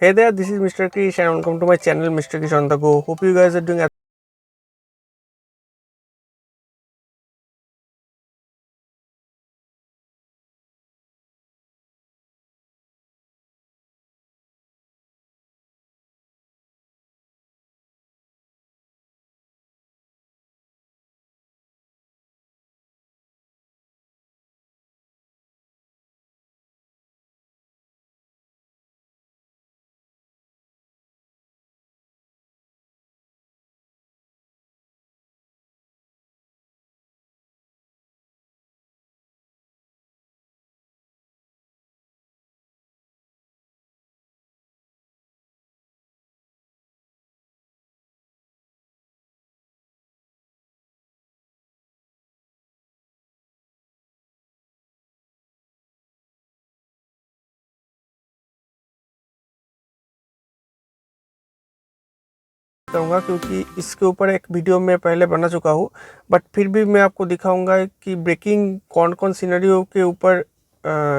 Hey there, this is Mr. Krish and welcome to my channel Mr. Krish on the go. Hope you guys are doing करूँगा क्योंकि इसके ऊपर एक video मैं पहले बना चुका हूँ, बट फिर भी मैं आपको दिखाऊंगा कि ब्रेकिंग कौन कौन सिनेरियो के ऊपर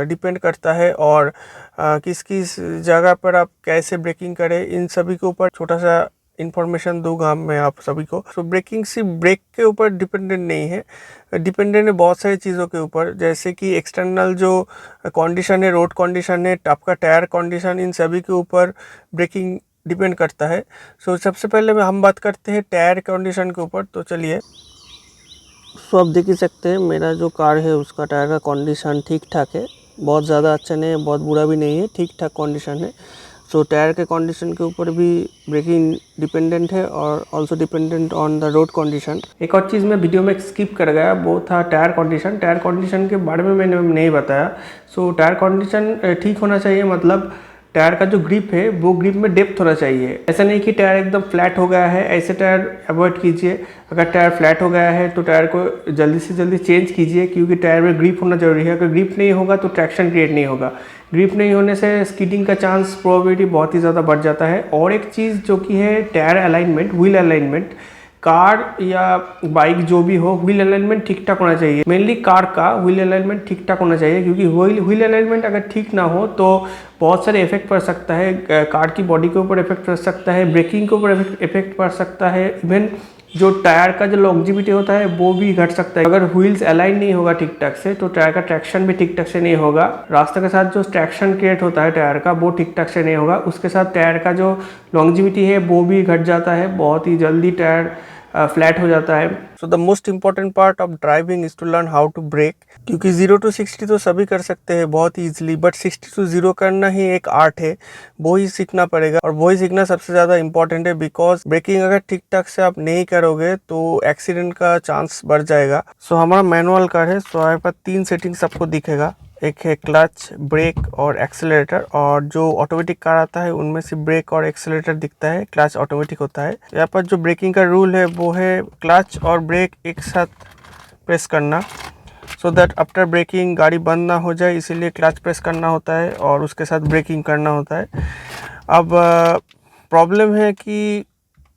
डिपेंड करता है और किस किस जगह पर आप कैसे ब्रेकिंग करें, इन सभी के ऊपर छोटा सा इन्फॉर्मेशन दूंगा मैं आप सभी को। तो ब्रेकिंग सिर्फ ब्रेक के ऊपर डिपेंडेंट नहीं है, डिपेंडेंट है बहुत सारी चीज़ों के ऊपर, जैसे कि एक्सटर्नल जो कंडीशन है, रोड कंडीशन है, आपका टायर कंडीशन, इन सभी के ऊपर ब्रेकिंग डिपेंड करता है। सबसे पहले हम बात करते हैं टायर कंडीशन के ऊपर। तो चलिए, आप देख ही सकते हैं मेरा जो कार है उसका टायर का कंडीशन ठीक ठाक है, बहुत ज़्यादा अच्छा नहीं है, बहुत बुरा भी नहीं है, ठीक ठाक कंडीशन है। टायर के कंडीशन के ऊपर भी ब्रेकिंग डिपेंडेंट है और also dependent on the road condition. एक और चीज़ मैं वीडियो में स्किप कर गया, वो था टायर कंडीशन। टायर कंडीशन के बारे में मैंने नहीं बताया। टायर कंडीशन ठीक होना चाहिए, मतलब टायर का जो ग्रिप है वो ग्रिप में डेप्थ होना चाहिए। ऐसा नहीं कि टायर एकदम फ्लैट हो गया है, ऐसे टायर अवॉइड कीजिए। अगर टायर फ्लैट हो गया है तो टायर को जल्दी से जल्दी चेंज कीजिए, क्योंकि टायर में ग्रिप होना जरूरी है। अगर ग्रिप नहीं होगा तो ट्रैक्शन क्रिएट नहीं होगा। ग्रिप नहीं होने से स्किडिंग का चांस प्रोबेबिलिटी बहुत ही ज़्यादा बढ़ जाता है। और एक चीज़ जो कि है tyre alignment, wheel alignment. Car या बाइक जो भी हो, व्हील अलाइनमेंट ठीक ठाक होना चाहिए। मेनली कार का व्हील अलाइनमेंट ठीक ठाक होना चाहिए, क्योंकि व्हील अलाइनमेंट अगर ठीक ना हो तो बहुत सारे इफेक्ट पड़ सकता है। कार की बॉडी के ऊपर इफेक्ट पड़ सकता है, ब्रेकिंग के ऊपर इफेक्ट पड़ सकता है, इवन जो टायर का जो लॉन्जिविटी होता है वो भी घट सकता है। अगर व्हील्स अलाइन नहीं होगा ठीक ठाक से तो टायर का ट्रैक्शन भी ठीक ठाक से नहीं होगा। रास्ते के साथ जो ट्रैक्शन क्रिएट होता है टायर का, वो ठीक ठाक से नहीं होगा। उसके साथ टायर का जो लॉन्जिविटी है वो भी घट जाता है, बहुत ही जल्दी टायर फ्लैट हो जाता है। The most important part of driving is to learn how to brake, क्योंकि 0 to 60 तो सभी कर सकते हैं बहुत ईजिली, बट 60 to 0 करना ही एक आर्ट है। वो ही सीखना पड़ेगा और वो ही सीखना सबसे ज़्यादा इंपॉर्टेंट है, बिकॉज ब्रेकिंग अगर ठीक ठाक से आप नहीं करोगे तो एक्सीडेंट का चांस बढ़ जाएगा। हमारा मैनुअल कार है, यहाँ पर 3 सेटिंग्स आपको दिखेगा। एक है क्लच, ब्रेक और एक्सेलरेटर। और जो ऑटोमेटिक कार आता है उनमें से ब्रेक और एक्सेलरेटर दिखता है, क्लच ऑटोमेटिक होता है। यहाँ पर जो ब्रेकिंग का रूल है वो है क्लच और ब्रेक एक साथ प्रेस करना, सो दैट आफ्टर ब्रेकिंग गाड़ी बंद ना हो जाए, इसीलिए क्लच प्रेस करना होता है और उसके साथ ब्रेकिंग करना होता है। अब प्रॉब्लम है कि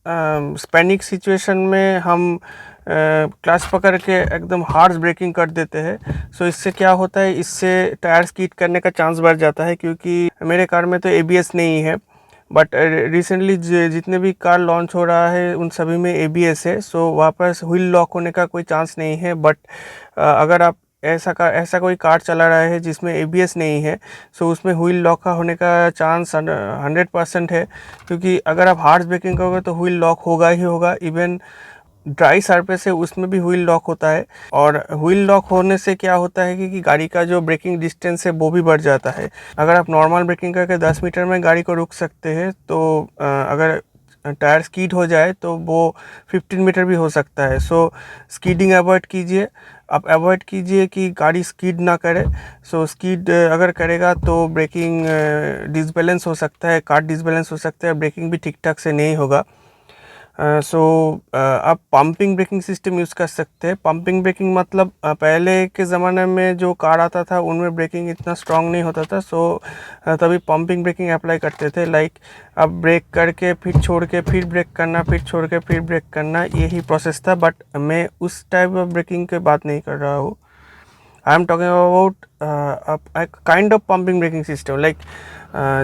पैनिक सिचुएशन में हम क्लच पकड़ के एकदम हार्ड ब्रेकिंग कर देते हैं। इससे क्या होता है, इससे टायर स्कीड करने का चांस बढ़ जाता है, क्योंकि मेरे कार में तो ABS नहीं है, बट रिसेंटली जितने भी कार लॉन्च हो रहा है उन सभी में ABS है। वहाँ पर व्हील लॉक होने का कोई चांस नहीं है। बट अगर आप ऐसा कोई कार चला रहा है जिसमें ABS नहीं है, उसमें व्हील लॉक का होने का चांस 100% है, क्योंकि अगर आप हार्ड ब्रेकिंग करोगे तो व्हील लॉक होगा ही होगा। इवन ड्राई सरफेस है उसमें भी व्हील लॉक होता है, और व्हील लॉक होने से क्या होता है कि गाड़ी का जो ब्रेकिंग डिस्टेंस है वो भी बढ़ जाता है। अगर आप नॉर्मल ब्रेकिंग करके 10 मीटर में गाड़ी को रुक सकते हैं, तो अगर टायर स्कीड हो जाए तो वो 15 मीटर भी हो सकता है। स्कीडिंग अवॉइड कीजिए, आप अवॉइड कीजिए कि गाड़ी स्कीड ना करे। स्कीड अगर करेगा तो ब्रेकिंग डिसबैलेंस हो सकता है, कार डिसबैलेंस हो सकता है, ब्रेकिंग भी ठीक ठाक से नहीं होगा। आप पंपिंग ब्रेकिंग सिस्टम यूज़ कर सकते हैं। पंपिंग ब्रेकिंग मतलब पहले के ज़माने में जो कार आता था उनमें ब्रेकिंग इतना स्ट्रांग नहीं होता था, तभी पंपिंग ब्रेकिंग अप्लाई करते थे। लाइक आप ब्रेक करके फिर छोड़ के फिर ब्रेक करना, फिर छोड़ के फिर ब्रेक करना, यही प्रोसेस था। बट मैं उस टाइप ऑफ ब्रेकिंग की बात नहीं कर रहा हूँ। I am talking about kind of pumping braking system. Like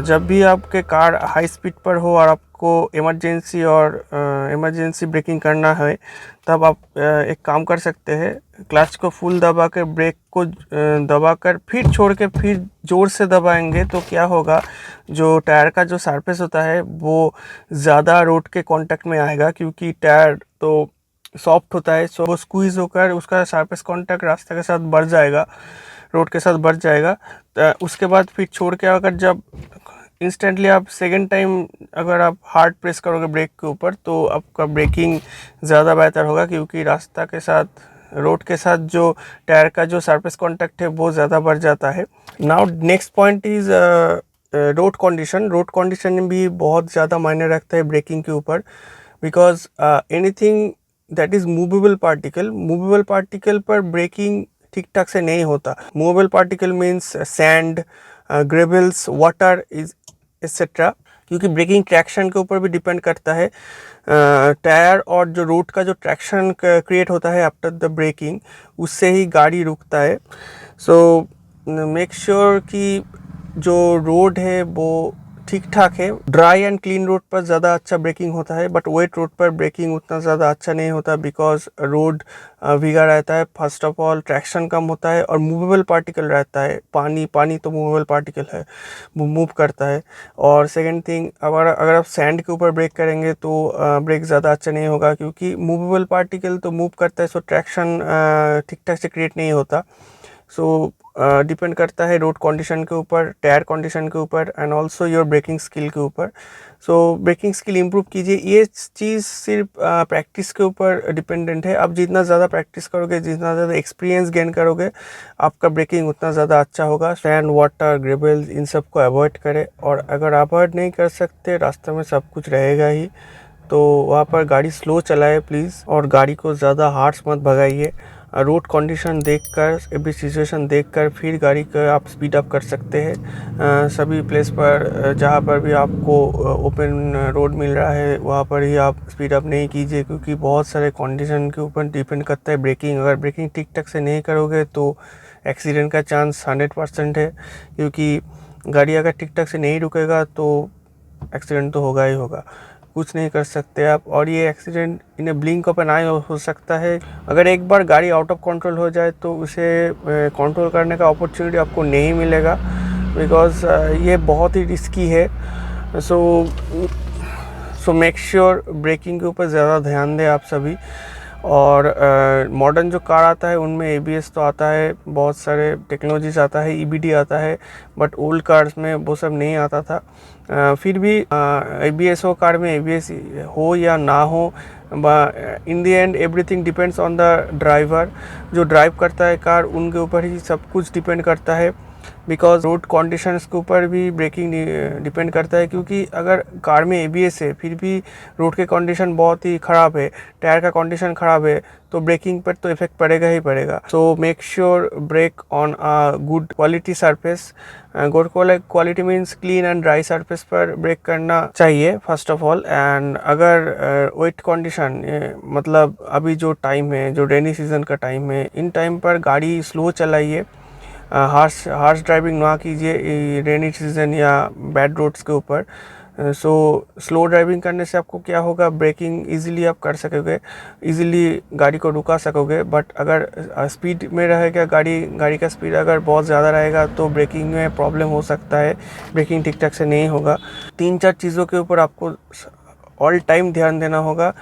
जब भी आपके कार हाई स्पीड पर हो और आपको इमरजेंसी ब्रेकिंग करना है, तब आप एक काम कर सकते हैं, क्लच को फुल दबा कर ब्रेक को दबा कर फिर छोड़ के फिर ज़ोर से दबाएंगे तो क्या होगा, जो टायर का जो सरफेस होता है वो ज़्यादा रोड के कांटेक्ट में आएगा, क्योंकि टायर तो सॉफ्ट होता है, सो वो स्क्वीज होकर उसका सरफेस कांटेक्ट रास्ते के साथ बढ़ जाएगा, रोड के साथ बढ़ जाएगा। तो उसके बाद फिर छोड़ के अगर जब इंस्टेंटली आप सेकेंड टाइम अगर आप हार्ड प्रेस करोगे ब्रेक के ऊपर, तो आपका ब्रेकिंग ज़्यादा बेहतर होगा, क्योंकि रास्ता के साथ रोड के साथ जो टायर का जो सरफेस कांटेक्ट है वो ज़्यादा बढ़ जाता है। Now next point is road condition. Road condition भी बहुत ज़्यादा मायने रखता है ब्रेकिंग के ऊपर, because anything that is movable particle पर ब्रेकिंग ठीक ठाक से नहीं होता। Movable particle means sand, gravels, water is etcetera, क्योंकि ब्रेकिंग ट्रैक्शन के ऊपर भी डिपेंड करता है। टायर और जो रोड का जो ट्रैक्शन क्रिएट होता है आफ्टर द ब्रेकिंग, उससे ही गाड़ी रुकता है। सो मेक श्योर कि जो रोड है वो ठीक ठाक है। ड्राई एंड क्लीन रोड पर ज़्यादा अच्छा ब्रेकिंग होता है, बट वेट रोड पर ब्रेकिंग उतना ज़्यादा अच्छा नहीं होता, बिकॉज रोड भीगा रहता है। फर्स्ट ऑफ ऑल ट्रैक्शन कम होता है और मूवेबल पार्टिकल रहता है। पानी तो मूवेबल पार्टिकल है, वो मूव करता है। और सेकेंड थिंग, अगर आप सैंड के ऊपर ब्रेक करेंगे तो ब्रेक ज़्यादा अच्छा नहीं होगा, क्योंकि मूवेबल पार्टिकल तो मूव करता है, सो ट्रैक्शन ठीक ठाक से क्रिएट नहीं होता। सो डिपेंड करता है रोड कंडीशन के ऊपर, टायर कंडीशन के ऊपर, and also your braking skill के ऊपर। सो ब्रेकिंग स्किल इम्प्रूव कीजिए। ये चीज़ सिर्फ प्रैक्टिस के ऊपर डिपेंडेंट है। आप जितना ज़्यादा प्रैक्टिस करोगे, जितना ज़्यादा एक्सपीरियंस गेन करोगे, आपका ब्रेकिंग उतना ज़्यादा अच्छा होगा। सैंड, वाटर, ग्रेवल्स, इन सब को अवॉइड करें। और अगर अवॉइड नहीं कर सकते, रास्ते में सब कुछ रहेगा ही, तो वहाँ पर गाड़ी स्लो चलाए प्लीज़, और गाड़ी को ज़्यादा हार्श मत भगाइए। रोड कंडीशन देखकर, एवरी सिचुएशन देखकर फिर गाड़ी का आप स्पीड अप कर सकते हैं। सभी प्लेस पर जहाँ पर भी आपको ओपन रोड मिल रहा है, वहाँ पर ही आप स्पीड अप नहीं कीजिए, क्योंकि बहुत सारे कंडीशन के ऊपर डिपेंड करता है ब्रेकिंग। अगर ब्रेकिंग ठीक ठाक से नहीं करोगे तो एक्सीडेंट का चांस 100% है, क्योंकि गाड़ी अगर ठीक ठाक से नहीं रुकेगा तो एक्सीडेंट तो होगा ही होगा, कुछ नहीं कर सकते आप। और ये accident in blink of an eye हो सकता है। अगर एक बार गाड़ी आउट ऑफ कंट्रोल हो जाए तो उसे कंट्रोल करने का अपॉर्चुनिटी आपको नहीं मिलेगा, बिकॉज ये बहुत ही रिस्की है। सो मेक श्योर ब्रेकिंग के ऊपर ज़्यादा ध्यान दें आप सभी। और मॉडर्न जो कार आता है उनमें ABS तो आता है, बहुत सारे टेक्नोलॉजीज आता है, EBD आता है, बट ओल्ड कार्स में वो सब नहीं आता था। फिर भी ABS हो कार में, ABS हो या ना हो, in the end everything depends on the driver. जो ड्राइव करता है कार, उनके ऊपर ही सब कुछ डिपेंड करता है, बिकॉज रोड कंडीशंस के ऊपर भी ब्रेकिंग डिपेंड करता है। क्योंकि अगर कार में ABS है फिर भी रोड के कंडीशन बहुत ही ख़राब है, टायर का कंडीशन ख़राब है, तो ब्रेकिंग पर तो इफेक्ट पड़ेगा ही पड़ेगा। So make sure brake on a good quality surface. Good quality means clean and dry surface पर ब्रेक करना चाहिए फर्स्ट ऑफ ऑल। एंड अगर वेट कंडीशन, मतलब अभी जो टाइम है, जो रेनी सीजन का टाइम है, इन टाइम पर गाड़ी स्लो चलाइए, हार्श ड्राइविंग ना कीजिए रेनी सीजन या बैड रोड्स के ऊपर। सो स्लो ड्राइविंग करने से आपको क्या होगा, ब्रेकिंग इजीली आप कर सकोगे, इजीली गाड़ी को रुका सकोगे। बट अगर स्पीड में रहेगा गाड़ी का स्पीड अगर बहुत ज़्यादा रहेगा तो ब्रेकिंग में प्रॉब्लम हो सकता है, ब्रेकिंग ठीक ठाक से नहीं होगा। 3-4 चीज़ों के ऊपर आपको ऑल टाइम ध्यान देना होगा।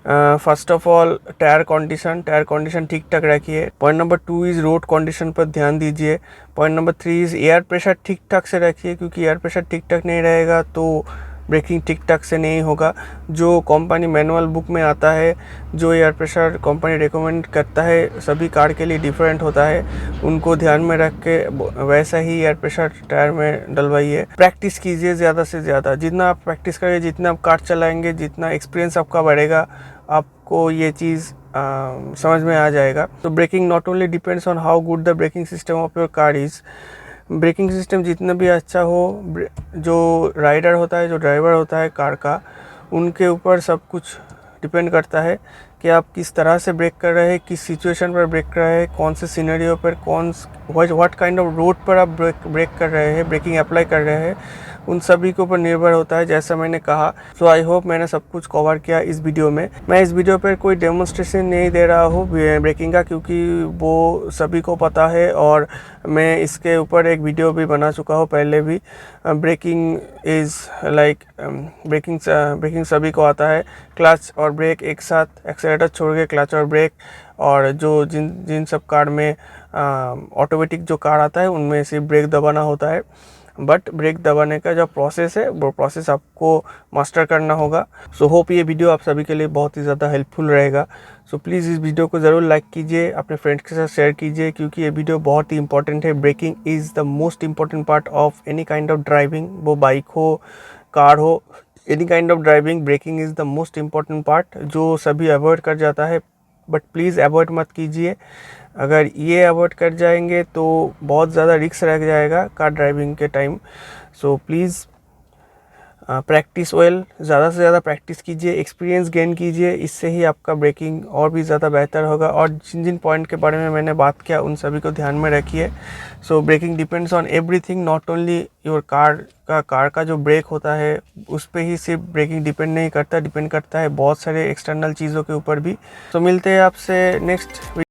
First of all tyre condition ठीक ठाक रखिए। Point number 2 is road condition पर ध्यान दीजिए। Point number 3 is air pressure ठीक ठाक से रखिए, क्योंकि एयर प्रेशर ठीक ठाक नहीं रहेगा तो ब्रेकिंग ठीक ठाक से नहीं होगा। जो कंपनी मैनुअल बुक में आता है, जो एयर प्रेशर कंपनी रिकमेंड करता है, सभी कार के लिए डिफरेंट होता है, उनको ध्यान में रख के वैसा ही एयर प्रेशर टायर में डलवाइए। प्रैक्टिस कीजिए ज़्यादा से ज़्यादा, जितना आप प्रैक्टिस करेंगे, जितना आप कार चलाएंगे, जितना एक्सपीरियंस आपका बढ़ेगा, आपको ये चीज़ समझ में आ जाएगा। तो braking not only depends on how good the braking system of your car is. Braking system जितना भी अच्छा हो, जो राइडर होता है, जो ड्राइवर होता है कार का, उनके ऊपर सब कुछ डिपेंड करता है कि आप किस तरह से ब्रेक कर रहे हैं, किस सिचुएशन पर ब्रेक कर रहे हैं, कौन से सिनेरियो पर, व्हाट काइंड ऑफ रोड पर आप ब्रेक कर रहे हैं, ब्रेकिंग अप्लाई कर रहे हैं, उन सभी के ऊपर निर्भर होता है, जैसा मैंने कहा। सो आई होप मैंने सब कुछ कवर किया इस वीडियो में। मैं इस वीडियो पर कोई डेमोन्स्ट्रेशन नहीं दे रहा हूँ ब्रेकिंग का, क्योंकि वो सभी को पता है और मैं इसके ऊपर एक वीडियो भी बना चुका हूँ पहले भी। ब्रेकिंग इज़ लाइक ब्रेकिंग सभी को आता है। क्लच और ब्रेक एक साथ, एक्सेलेरेटर छोड़ के क्लच और ब्रेक, और जो जिन सब कार में ऑटोमेटिक जो कार आता है उनमें सिर्फ ब्रेक दबाना होता है। बट ब्रेक दबाने का जो प्रोसेस है वो प्रोसेस आपको मास्टर करना होगा। सो होप ये वीडियो आप सभी के लिए बहुत ही ज़्यादा हेल्पफुल रहेगा। सो प्लीज़ इस वीडियो को ज़रूर लाइक कीजिए, अपने फ्रेंड्स के साथ शेयर कीजिए, क्योंकि ये वीडियो बहुत ही इंपॉर्टेंट है। Breaking is the most important part of any kind of driving, वो बाइक हो, कार हो, any kind of driving, breaking is the most important part, जो सभी अवॉइड कर जाता है। बट प्लीज़ अवॉइड मत कीजिए। अगर ये अवॉइड कर जाएंगे तो बहुत ज़्यादा रिस्क रह जाएगा कार ड्राइविंग के time. So please practice well, ज़्यादा से ज़्यादा प्रैक्टिस कीजिए, एक्सपीरियंस गेन कीजिए, इससे ही आपका ब्रेकिंग और भी ज़्यादा बेहतर होगा। और जिन जिन पॉइंट के बारे में मैंने बात किया उन सभी को ध्यान में रखिए। So braking depends on everything, not only your car का जो ब्रेक होता है उस पर ही सिर्फ ब्रेकिंग डिपेंड नहीं करता, डिपेंड करता है बहुत सारे एक्सटर्नल चीज़ों के ऊपर भी। तो मिलते हैं आपसे नेक्स्ट